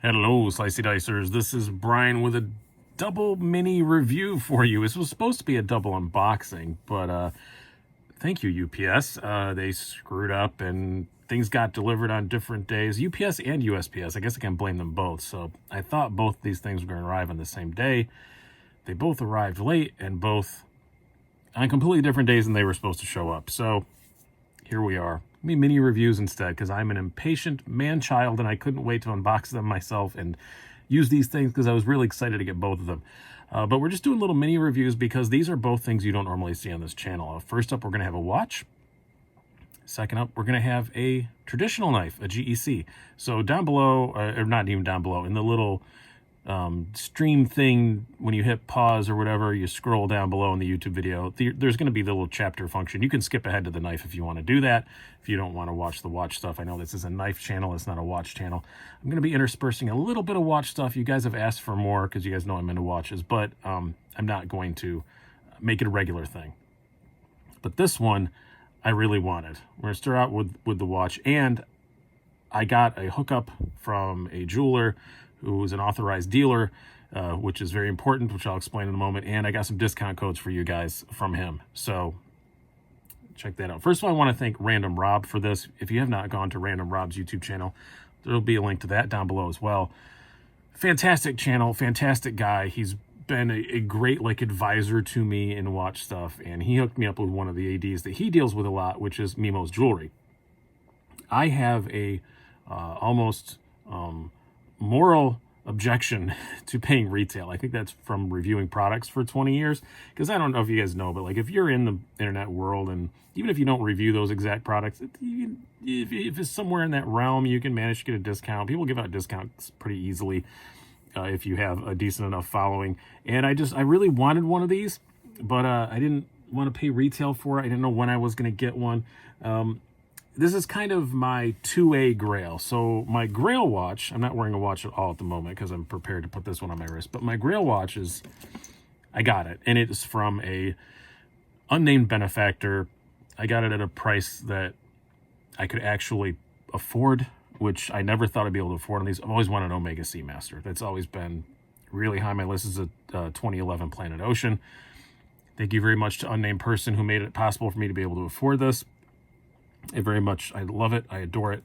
Hello, Slicey Dicers. This is Brian with a double mini review for you. This was supposed to be a double unboxing, but thank you, UPS. They screwed up and things got delivered on different days. UPS and USPS, I guess I can blame them both. So I thought both these things were going to arrive on the same day. They both arrived late and both on completely different days than they were supposed to show up. So here we are. Mini reviews instead, because I'm an impatient man-child and I couldn't wait to unbox them myself and use these things because I was really excited to get both of them. But we're just doing little mini reviews because these are both things you don't normally see on this channel. First up, we're going to have a watch. Second up, we're going to have a traditional knife, a GEC. So down below, or not even down below, in the little stream thing, when you hit pause or whatever, you scroll down below in the YouTube video, there's going to be the little chapter function. You can skip ahead to the knife if you want to do that, if you don't want to watch the watch stuff. I know this is a knife channel, it's not a watch channel. I'm going to be interspersing a little bit of watch stuff. You guys have asked for more because you guys know I'm into watches, but I'm not going to make it a regular thing. But this one I really wanted. We're going to start out with the watch, and I got a hookup from a jeweler who is an authorized dealer, which is very important, which I'll explain in a moment. And I got some discount codes for you guys from him. So check that out. First of all, I want to thank Random Rob for this. If you have not gone to Random Rob's YouTube channel, there'll be a link to that down below as well. Fantastic channel, fantastic guy. He's been a great advisor to me in watch stuff. And he hooked me up with one of the ADs that he deals with a lot, which is Mimo's Jewelry. I have a almost moral objection to paying retail. I think that's from reviewing products for 20 years, because I don't know if you guys know, but if you're in the internet world, and even if you don't review those exact products, if it's somewhere in that realm, you can manage to get a discount. People give out discounts pretty easily if you have a decent enough following. And I really wanted one of these, but I didn't want to pay retail for it. I didn't know when I was going to get one. This is kind of my 2A grail. So my grail watch, I'm not wearing a watch at all at the moment because I'm prepared to put this one on my wrist, but my grail watch is, I got it, and it is from a unnamed benefactor. I got it at a price that I could actually afford, which I never thought I'd be able to afford on these. I've always wanted an Omega Seamaster. That's always been really high on my list. This is a 2011 Planet Ocean. Thank you very much to unnamed person who made it possible for me to be able to afford this. I love it, I adore it.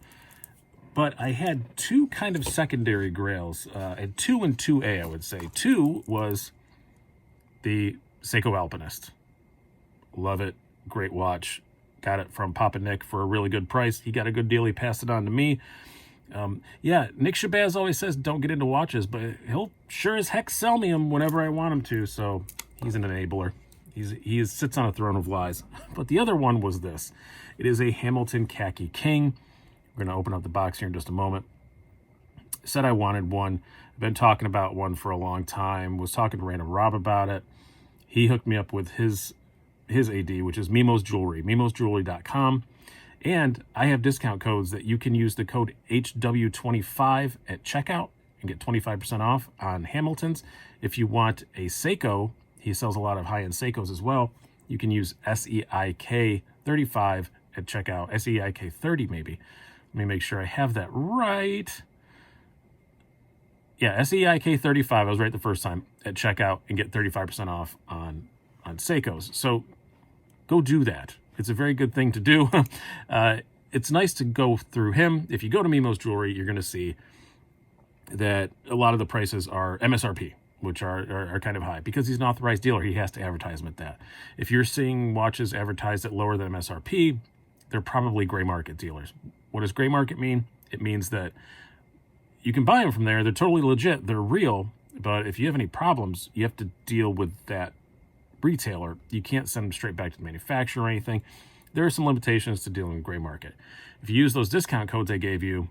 But I had two kind of secondary grails. I had 2 and 2A, I would say. 2 was the Seiko Alpinist. Love it, great watch. Got it from Papa Nick for a really good price. He got a good deal, he passed it on to me. Yeah, Nick Shabazz always says don't get into watches, but he'll sure as heck sell me them whenever I want him to, so he's an enabler. He sits on a throne of lies. But the other one was this. It is a Hamilton Khaki King. We're going to open up the box here in just a moment. Said I wanted one. I've been talking about one for a long time. Was talking to Random Rob about it. He hooked me up with his AD, which is Mimo's Jewelry, mimosjewelry.com. And I have discount codes that you can use the code HW25 at checkout and get 25% off on Hamilton's. If you want a Seiko, he sells a lot of high-end Seikos as well. You can use SEIK35 at checkout. SEIK30 maybe. Let me make sure I have that right. Yeah, SEIK35. I was right the first time at checkout and get 35% off on Seikos. So go do that. It's a very good thing to do. It's nice to go through him. If you go to Mimo's Jewelry, you're going to see that a lot of the prices are MSRP, which are kind of high. Because he's an authorized dealer, he has to advertise them at that. If you're seeing watches advertised at lower than MSRP, they're probably gray market dealers. What does gray market mean? It means that you can buy them from there. They're totally legit. They're real. But if you have any problems, you have to deal with that retailer. You can't send them straight back to the manufacturer or anything. There are some limitations to dealing with gray market. If you use those discount codes I gave you,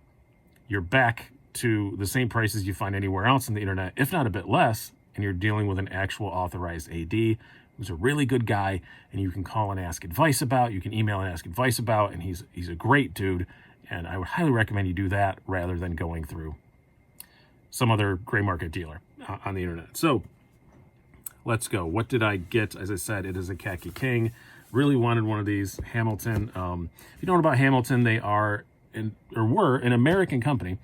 you're back to the same prices you find anywhere else on the internet, if not a bit less, and you're dealing with an actual authorized AD who's a really good guy, and you can call and ask advice about, you can email and ask advice about, and he's a great dude, and I would highly recommend you do that rather than going through some other gray market dealer on the internet. So let's go. What did I get? As I said, it is a Khaki King. Really wanted one of these. Hamilton. If you don't know about Hamilton, they are were an American company.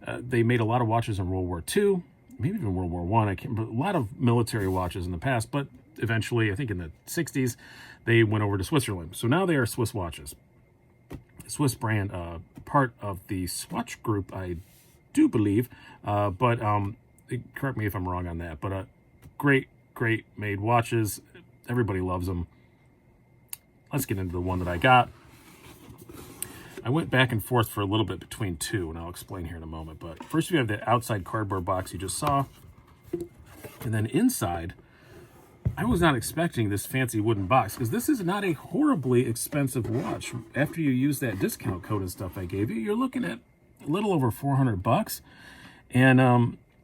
They made a lot of watches in World War II, maybe even World War I. I can't remember, a lot of military watches in the past, but eventually, I think in the 60s, they went over to Switzerland. So now they are Swiss watches. Swiss brand, part of the Swatch group, I do believe, but correct me if I'm wrong on that. But great made watches. Everybody loves them. Let's get into the one that I got. I went back and forth for a little bit between two, and I'll explain here in a moment. But first we have the outside cardboard box you just saw. And then inside, I was not expecting this fancy wooden box, because this is not a horribly expensive watch. After you use that discount code and stuff I gave you, you're looking at a little over $400. And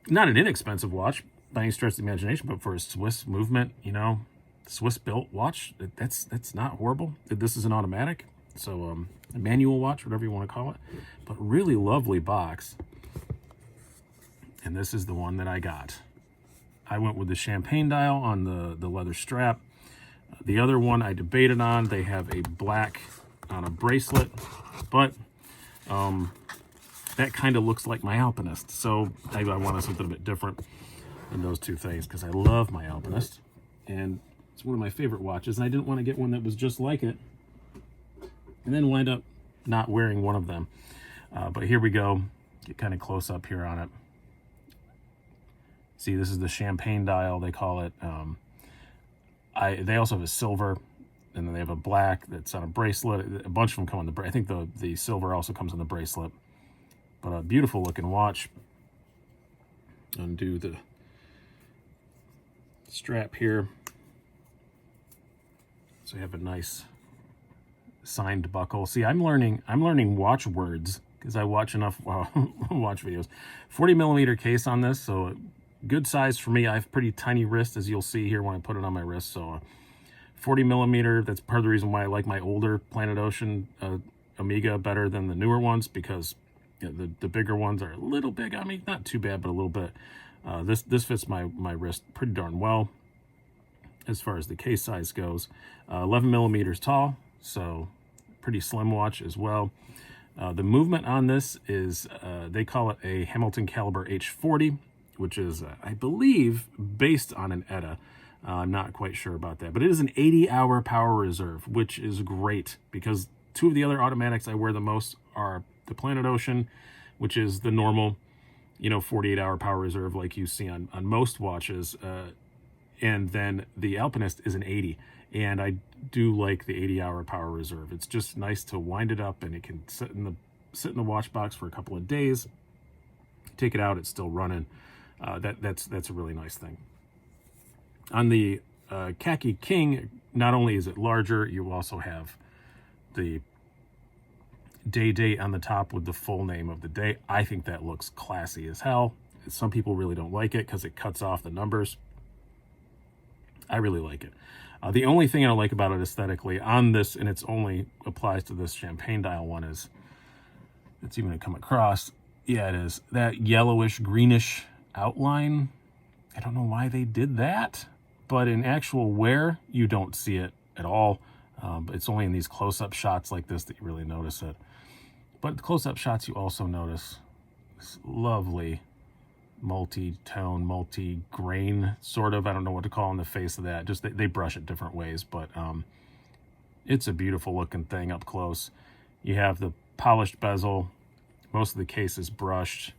not an inexpensive watch by any stretch of the imagination, but for a Swiss movement, you know, Swiss-built watch, that's not horrible. This is an automatic, so a manual watch, whatever you want to call it, but really lovely box. And this is the one that I got. I went with the champagne dial on the leather strap. The other one I debated on. They have a black on a bracelet, but that kind of looks like my Alpinist. So I wanted something a bit different than those two things, because I love my Alpinist. And it's one of my favorite watches, and I didn't want to get one that was just like it and then wind up not wearing one of them. But here we go. Get kind of close up here on it. See, this is the champagne dial, they call it. They also have a silver, and then they have a black that's on a bracelet. A bunch of them come on the bracelet. I think the silver also comes on the bracelet. But a beautiful looking watch. Undo the strap here. So you have a nice signed buckle. See, I'm learning watch words because I watch enough watch videos. 40 millimeter case on this, so good size for me. I have pretty tiny wrist, as you'll see here when I put it on my wrist. So 40 millimeter, that's part of the reason why I like my older Planet Ocean Omega better than the newer ones, because you know, the bigger ones are a little big on me. Not too bad, but a little bit. This fits my wrist pretty darn well as far as the case size goes. 11 millimeters tall, so pretty slim watch as well. The movement on this is, they call it a Hamilton Caliber H40, which is, I believe, based on an ETA. I'm not quite sure about that, but it is an 80-hour power reserve, which is great, because two of the other automatics I wear the most are the Planet Ocean, which is the normal, 48-hour power reserve like you see on most watches, and then the Alpinist is an 80, and I do like the 80-hour power reserve. It's just nice to wind it up, and it can sit in the watch box for a couple of days. Take it out, it's still running. That's a really nice thing. On the Khaki King, not only is it larger, you also have the day date on the top with the full name of the day. I think that looks classy as hell. Some people really don't like it because it cuts off the numbers. I really like it. The only thing I don't like about it aesthetically on this, and it's only applies to this champagne dial one, is it's even going to come across. Yeah, it is. That yellowish, greenish outline. I don't know why they did that, but in actual wear, you don't see it at all. But it's only in these close-up shots like this that you really notice it. But the close-up shots, you also notice this lovely multi-tone, multi-grain, sort of. I don't know what to call on the face of that. Just they brush it different ways, but it's a beautiful looking thing up close. You have the polished bezel. Most of the case is brushed.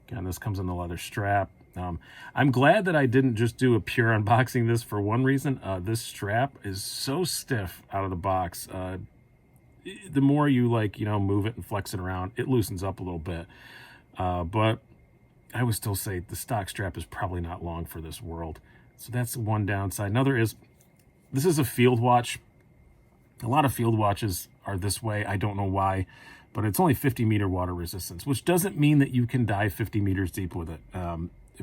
Again, this comes in the leather strap. I'm glad that I didn't just do a pure unboxing this for one reason. This strap is so stiff out of the box. The more you move it and flex it around, it loosens up a little bit. But I would still say the stock strap is probably not long for this world. So that's one downside. Another is, this is a field watch. A lot of field watches are this way. I don't know why, but it's only 50 meter water resistance, which doesn't mean that you can dive 50 meters deep with it.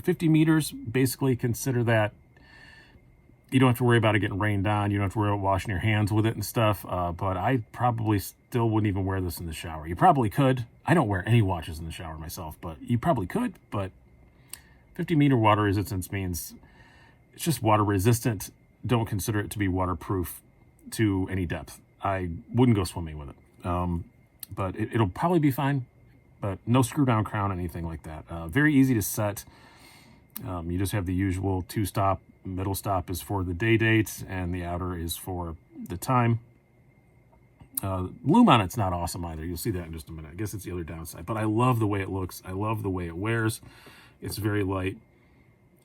50 meters, basically consider that you don't have to worry about it getting rained on. You don't have to worry about washing your hands with it and stuff. But I probably still wouldn't even wear this in the shower. You probably could. I don't wear any watches in the shower myself, but you probably could. But 50 meter water resistance means it's just water resistant. Don't consider it to be waterproof to any depth. I wouldn't go swimming with it. But it'll probably be fine. but no screw down crown, anything like that. Very easy to set. You just have the usual 2-stop. Middle stop is for the day date, and the outer is for the time. Loom on it's not awesome either. You'll see that in just a minute. I guess it's the other downside, but I love the way it looks. I love the way it wears. It's very light,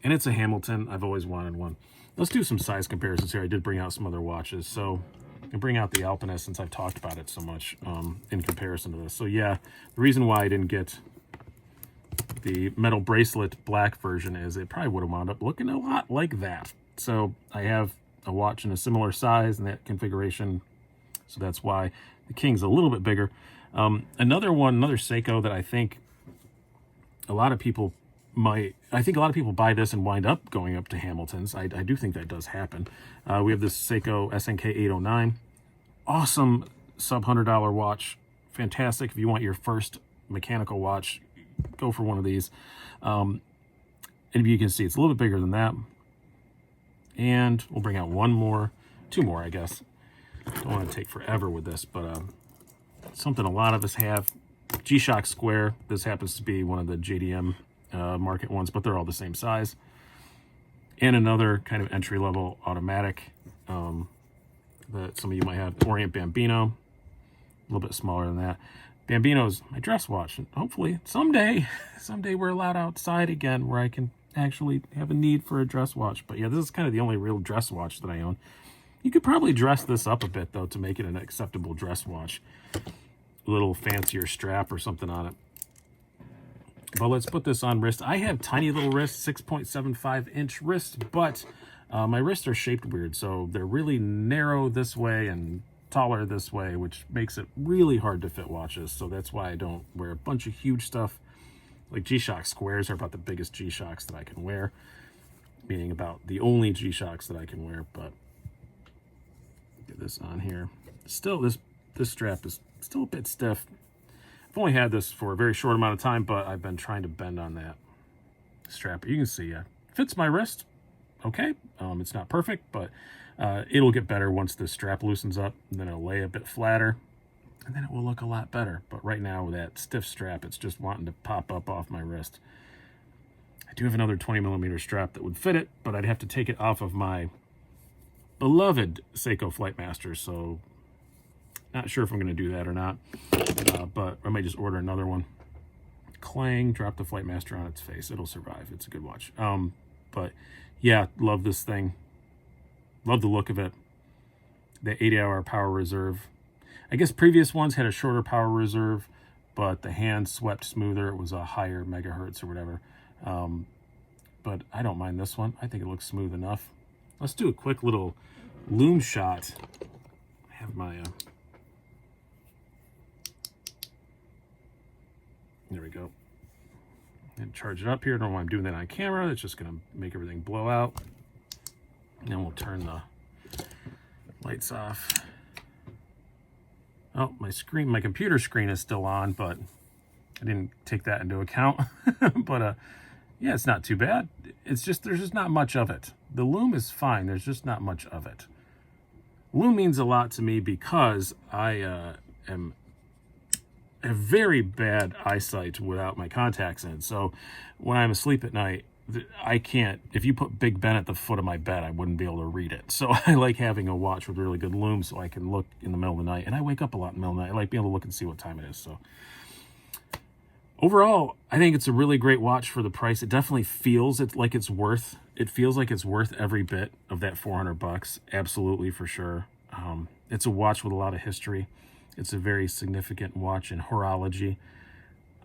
and it's a Hamilton. I've always wanted one. Let's do some size comparisons here. I did bring out some other watches, so I can bring out the Alpinist since I've talked about it so much in comparison to this. So yeah, the reason why I didn't get the metal bracelet black version is it probably would have wound up looking a lot like that. So I have a watch in a similar size and that configuration, so that's why the King's a little bit bigger. Another Seiko that I think a lot of people buy this and wind up going up to Hamiltons. I do think that does happen. We have this Seiko SNK 809. Awesome sub-$100 watch. Fantastic if you want your first mechanical watch. Go for one of these. And you can see it's a little bit bigger than that. And we'll bring out two more, I guess. Don't want to take forever with this, but something a lot of us have. G-Shock Square. This happens to be one of the JDM market ones, but they're all the same size. And another kind of entry-level automatic that some of you might have, Orient Bambino. A little bit smaller than that. Bambino's my dress watch, and hopefully someday we're allowed outside again where I can actually have a need for a dress watch. But yeah, this is kind of the only real dress watch that I own. You could probably dress this up a bit, though, to make it an acceptable dress watch. A little fancier strap or something on it. But let's put this on wrist. I have tiny little wrists, 6.75-inch wrists, but my wrists are shaped weird, so they're really narrow this way and taller this way, which makes it really hard to fit watches. So that's why I don't wear a bunch of huge stuff. Like G-Shock Squares are about the biggest G-Shocks that I can wear, meaning about the only G-Shocks that I can wear. But get this on here. Still, this strap is still a bit stiff. I've only had this for a very short amount of time, but I've been trying to bend on that strap. You can see it fits my wrist okay. It's not perfect, but it'll get better once the strap loosens up, and then it'll lay a bit flatter, and then it will look a lot better. But right now with that stiff strap, it's just wanting to pop up off my wrist. I do have another 20mm strap that would fit it, but I'd have to take it off of my beloved Seiko Flightmaster, so not sure if I'm going to do that or not, but I might just order another one. Clang, drop the Flightmaster on its face. It'll survive. It's a good watch. But yeah, love this thing. Love the look of it. The 80-hour power reserve. I guess previous ones had a shorter power reserve, but the hand swept smoother. It was a higher megahertz or whatever. But I don't mind this one. I think it looks smooth enough. Let's do a quick little loom shot. I have my... there we go. And charge it up here. I don't know why I'm doing that on camera. It's just going to make everything blow out. And then we'll turn the lights off. Oh, my computer screen is still on, but I didn't take that into account. But yeah, it's not too bad. It's just, there's just not much of it. The loom is fine. There's just not much of it. Loom means a lot to me because I have very bad eyesight without my contacts in. So when I'm asleep at night, I can't, if you put Big Ben at the foot of my bed, I wouldn't be able to read it. So I like having a watch with really good loom so I can look in the middle of the night. And I wake up a lot in the middle of the night. I like being able to look and see what time it is. So overall, I think it's a really great watch for the price. It definitely feels like it's worth every bit of that $400. Absolutely, for sure. It's a watch with a lot of history. It's a very significant watch in horology.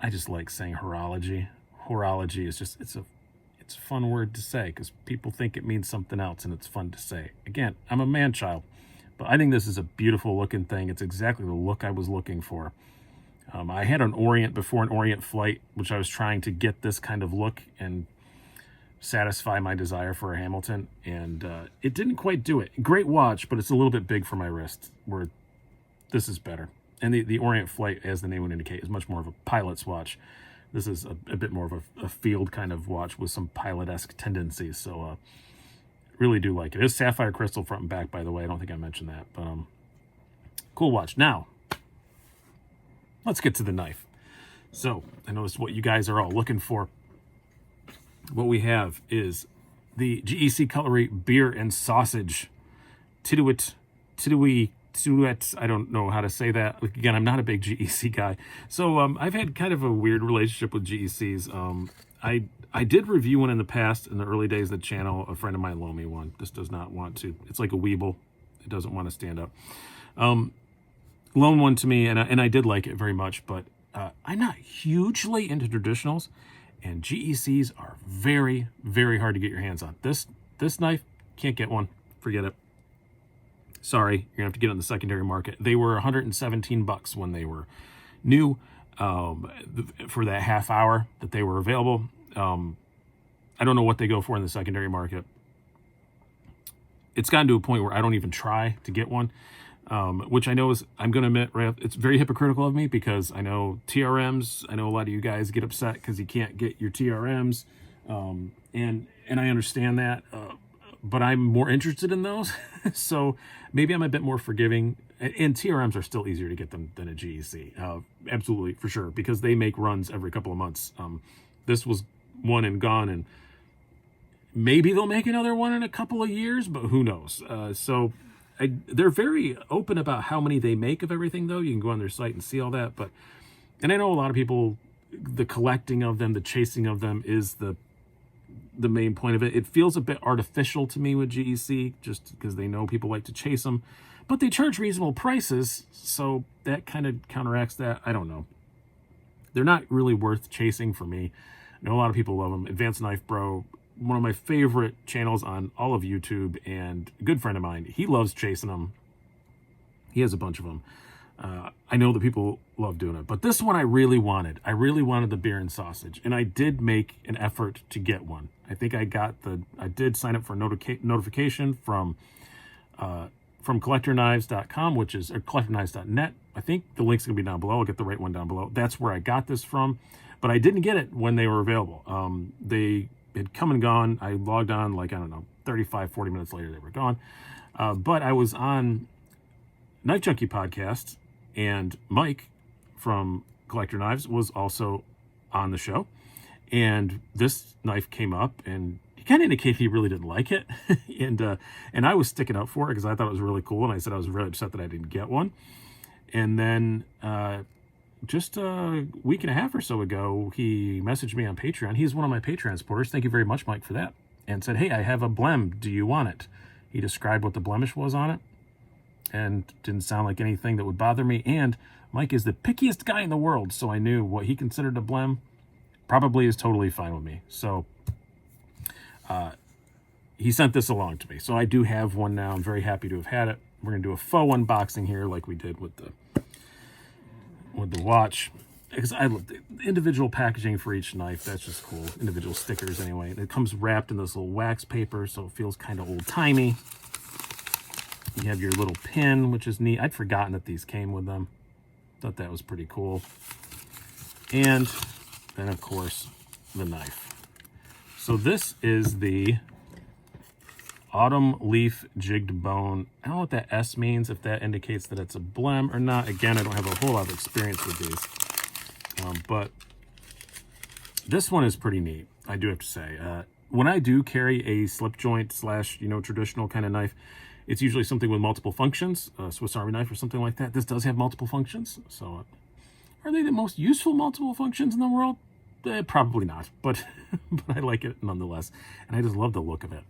I just like saying horology. Horology is just, it's a fun word to say because people think it means something else and it's fun to say. Again, I'm a man child, but I think this is a beautiful looking thing. It's exactly the look I was looking for. I had an Orient before, an Orient Flight, which I was trying to get this kind of look and satisfy my desire for a Hamilton, and it didn't quite do it. Great watch, but it's a little bit big for my wrist, where this is better. And the Orient Flight, as the name would indicate, is much more of a pilot's watch. This is a bit more of a field kind of watch with some pilot-esque tendencies, so really do like it. It's sapphire crystal front and back, by the way. I don't think I mentioned that, but cool watch. Now, let's get to the knife. So I know this is what you guys are all looking for. What we have is the GEC Cutlery Beer and Sausage. Tiduit. I don't know how to say that. Again, I'm not a big GEC guy. So I've had kind of a weird relationship with GECs. I did review one in the past, in the early days of the channel. A friend of mine loaned me one. This does not want to. It's like a Weeble. It doesn't want to stand up. Loaned one to me, and I did like it very much, but I'm not hugely into traditionals, and GECs are very, very hard to get your hands on. This knife, can't get one. Forget it. Sorry, you're gonna have to get it in the secondary market. They were $117 when they were new, for that half hour that they were available. I don't know what they go for in the secondary market. It's gotten to a point where I don't even try to get one, which I know is, I'm going to admit, right, it's very hypocritical of me, because I know TRMs, I know a lot of you guys get upset because you can't get your TRMs, and I understand that, but I'm more interested in those. So maybe I'm a bit more forgiving, and TRMs are still easier to get them than a GEC. Absolutely, for sure, because they make runs every couple of months. This was one and gone, and maybe they'll make another one in a couple of years, but who knows? So they're very open about how many they make of everything, though. You can go on their site and see all that. And I know a lot of people, the collecting of them, the chasing of them is the main point of it. It feels a bit artificial to me with GEC, just because they know people like to chase them, but they charge reasonable prices, so that kind of counteracts that. I don't know. They're not really worth chasing for me. I know a lot of people love them. Advanced Knife Bro, one of my favorite channels on all of YouTube, and a good friend of mine, he loves chasing them. He has a bunch of them. I know that people love doing it, but this one I really wanted. I really wanted the Beer and Sausage, and I did make an effort to get one. I think I did sign up for a notification from collectorknives.com, or collectorknives.net. I think the link's gonna be down below. I'll get the right one down below. That's where I got this from, but I didn't get it when they were available. They had come and gone. I logged on, like, I don't know, 35, 40 minutes later, they were gone. But I was on Knife Junkie podcast, and Mike from Collector Knives was also on the show. And this knife came up, and he kind of indicated he really didn't like it. and I was sticking up for it because I thought it was really cool. And I said I was really upset that I didn't get one. And then just a week and a half or so ago, he messaged me on Patreon. He's one of my Patreon supporters. Thank you very much, Mike, for that. And said, hey, I have a blem. Do you want it? He described what the blemish was on it, and didn't sound like anything that would bother me. And Mike is the pickiest guy in the world, so I knew what he considered a blem probably is totally fine with me. So he sent this along to me. So I do have one now. I'm very happy to have had it. We're going to do a faux unboxing here like we did with the watch, because I love the individual packaging for each knife. That's just cool. Individual stickers anyway. And it comes wrapped in this little wax paper, so it feels kind of old-timey. You have your little pin, which is neat. I'd forgotten that these came with them. Thought that was pretty cool. And then, of course, the knife. So this is the Autumn Leaf Jigged Bone. I don't know what that S means, if that indicates that it's a blem or not. Again, I don't have a whole lot of experience with these. But this one is pretty neat, I do have to say. When I do carry a slip joint / traditional kind of knife, it's usually something with multiple functions, a Swiss Army knife or something like that. This does have multiple functions. So are they the most useful multiple functions in the world? Probably not, but I like it nonetheless. And I just love the look of it.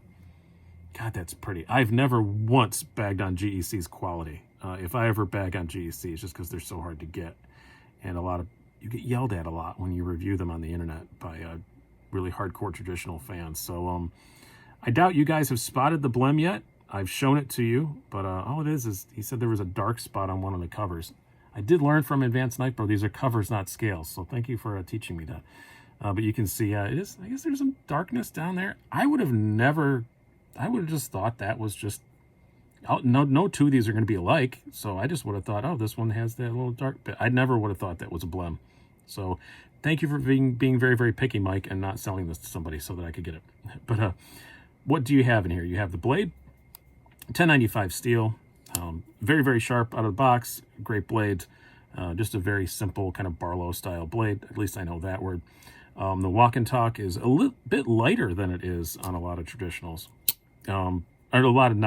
God, that's pretty. I've never once bagged on GEC's quality. If I ever bag on GEC, it's just because they're so hard to get. And you get yelled at a lot when you review them on the internet by really hardcore traditional fans. So I doubt you guys have spotted the blem yet. I've shown it to you, but all it is he said there was a dark spot on one of the covers. I did learn from Advanced Knife Bro, these are covers, not scales. So thank you for teaching me that. But you can see it is, I guess there's some darkness down there. I would have just thought that was just, no two of these are going to be alike. So I just would have thought, oh, this one has that little dark bit. I never would have thought that was a blem. So thank you for being very, very picky, Mike, and not selling this to somebody so that I could get it. But what do you have in here? You have the blade, 1095 steel, very, very sharp out of the box, great blade. Just a very simple kind of Barlow style blade. At least I know that word. The walk and talk is a little bit lighter than it is on a lot of traditionals. Or not a lot of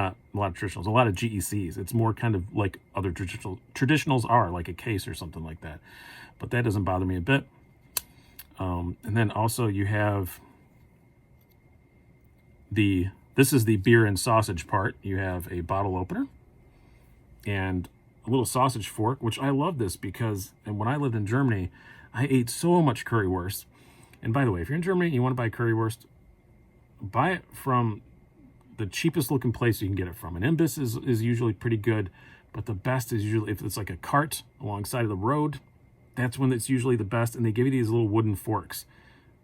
traditionals, a lot of GECs. It's more kind of like other traditionals are, like a case or something like that. But that doesn't bother me a bit. And then also you have this is the beer and sausage part. You have a bottle opener and a little sausage fork, which I love this because, and when I lived in Germany, I ate so much currywurst. And by the way, if you're in Germany and you want to buy currywurst, buy it from the cheapest looking place you can get it from. An Imbiss is usually pretty good, but the best is usually if it's like a cart alongside of the road. That's when it's usually the best, and they give you these little wooden forks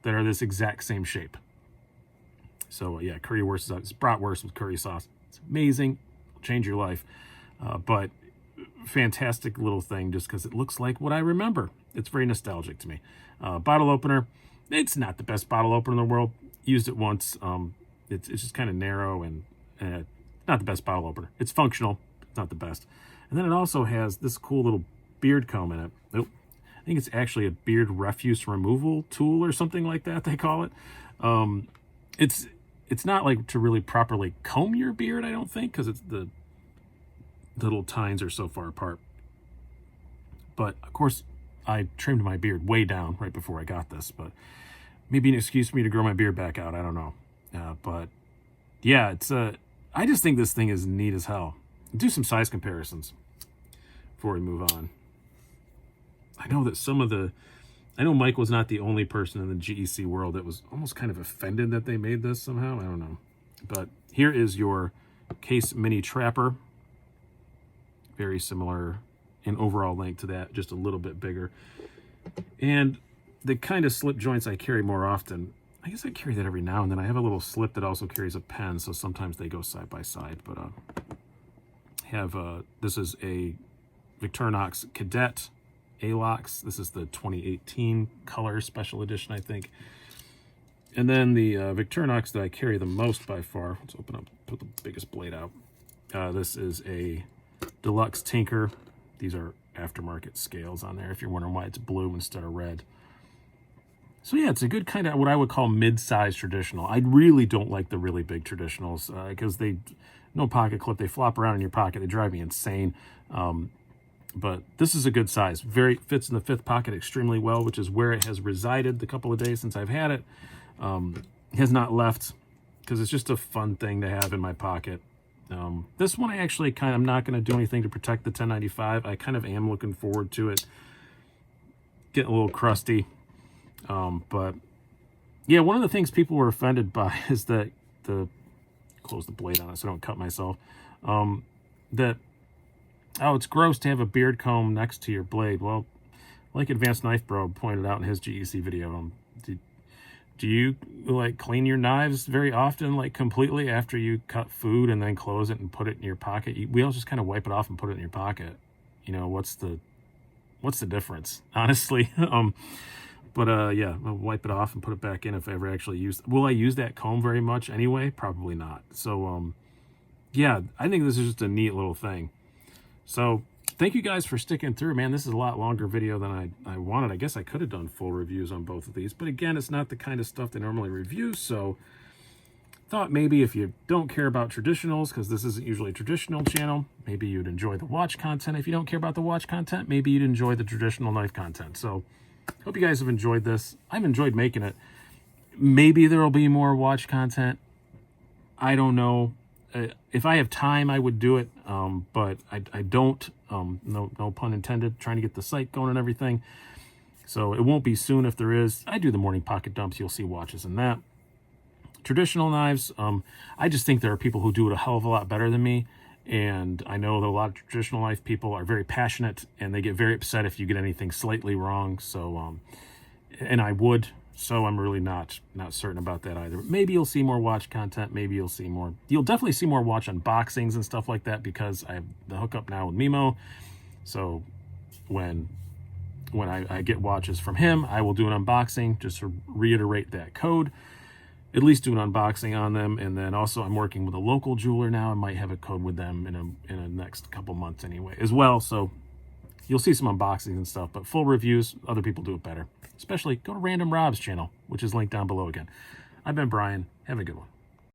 that are this exact same shape. So yeah, currywurst, it's bratwurst with curry sauce. It's amazing, it'll change your life. But fantastic little thing just because it looks like what I remember. It's very nostalgic to me. Bottle opener, it's not the best bottle opener in the world. Used it once. It's just kind of narrow and not the best bottle opener. It's functional, it's not the best. And then it also has this cool little beard comb in it. Nope. I think it's actually a beard refuse removal tool or something like that, they call it. It's not like to really properly comb your beard, I don't think, because it's the little tines are so far apart. But of course, I trimmed my beard way down right before I got this, but maybe an excuse for me to grow my beard back out. I don't know. But yeah, I just think this thing is neat as hell. Do some size comparisons before we move on. I know that I know Mike was not the only person in the GEC world that was almost kind of offended that they made this somehow. I don't know. But here is your Case Mini Trapper. Very similar in overall length to that, just a little bit bigger. And the kind of slip joints I carry more often, I guess I carry that every now and then. I have a little slip that also carries a pen, so sometimes they go side by side. But this is a Victorinox Cadet A-Locks. This is the 2018 color special edition, I think. And then the Victorinox that I carry the most by far. Let's open up, put the biggest blade out. This is a Deluxe Tinker. These are aftermarket scales on there, if you're wondering why it's blue instead of red. So yeah, it's a good kind of what I would call mid-size traditional. I really don't like the really big traditionals because no pocket clip. They flop around in your pocket. They drive me insane. But this is a good size. Very fits in the fifth pocket extremely well, which is where it has resided the couple of days since I've had it. It has not left because it's just a fun thing to have in my pocket. This one I actually I'm not going to do anything to protect the 1095. I kind of am looking forward to it. Getting a little crusty. But yeah, one of the things people were offended by is that close the blade on it so I don't cut myself. It's gross to have a beard comb next to your blade. Well, like Advanced Knife Bro pointed out in his GEC video, do you like clean your knives very often, like completely after you cut food and then close it and put it in your pocket? We all just kind of wipe it off and put it in your pocket. You know, what's the difference, honestly? Yeah, I'll wipe it off and put it back in if I ever actually use it. Will I use that comb very much anyway? Probably not. So, yeah, I think this is just a neat little thing. So, thank you guys for sticking through. Man, this is a lot longer video than I wanted. I guess I could have done full reviews on both of these. But again, it's not the kind of stuff they normally review. So, thought maybe if you don't care about traditionals, because this isn't usually a traditional channel, maybe you'd enjoy the watch content. If you don't care about the watch content, maybe you'd enjoy the traditional knife content. So, hope you guys have enjoyed this. I've enjoyed making it. Maybe there will be more watch content. I don't know. If I have time, I would do it, but I don't. No pun intended. Trying to get the site going and everything. So it won't be soon if there is. I do the morning pocket dumps. You'll see watches in that. Traditional knives, I just think there are people who do it a hell of a lot better than me. And I know that a lot of traditional knife people are very passionate and they get very upset if you get anything slightly wrong. So, and I would. So I'm really not certain about that either. Maybe you'll see more watch content. Maybe you'll definitely see more watch unboxings and stuff like that because I have the hookup now with Mimo. So when I get watches from him, I will do an unboxing just to reiterate that code. At least do an unboxing on them. And then also I'm working with a local jeweler now. I might have a code with them in a next couple months anyway as well. So You'll see some unboxings and stuff, but full reviews, other people do it better. Especially go to Random Rob's channel, which is linked down below again. I've been Brian. Have a good one.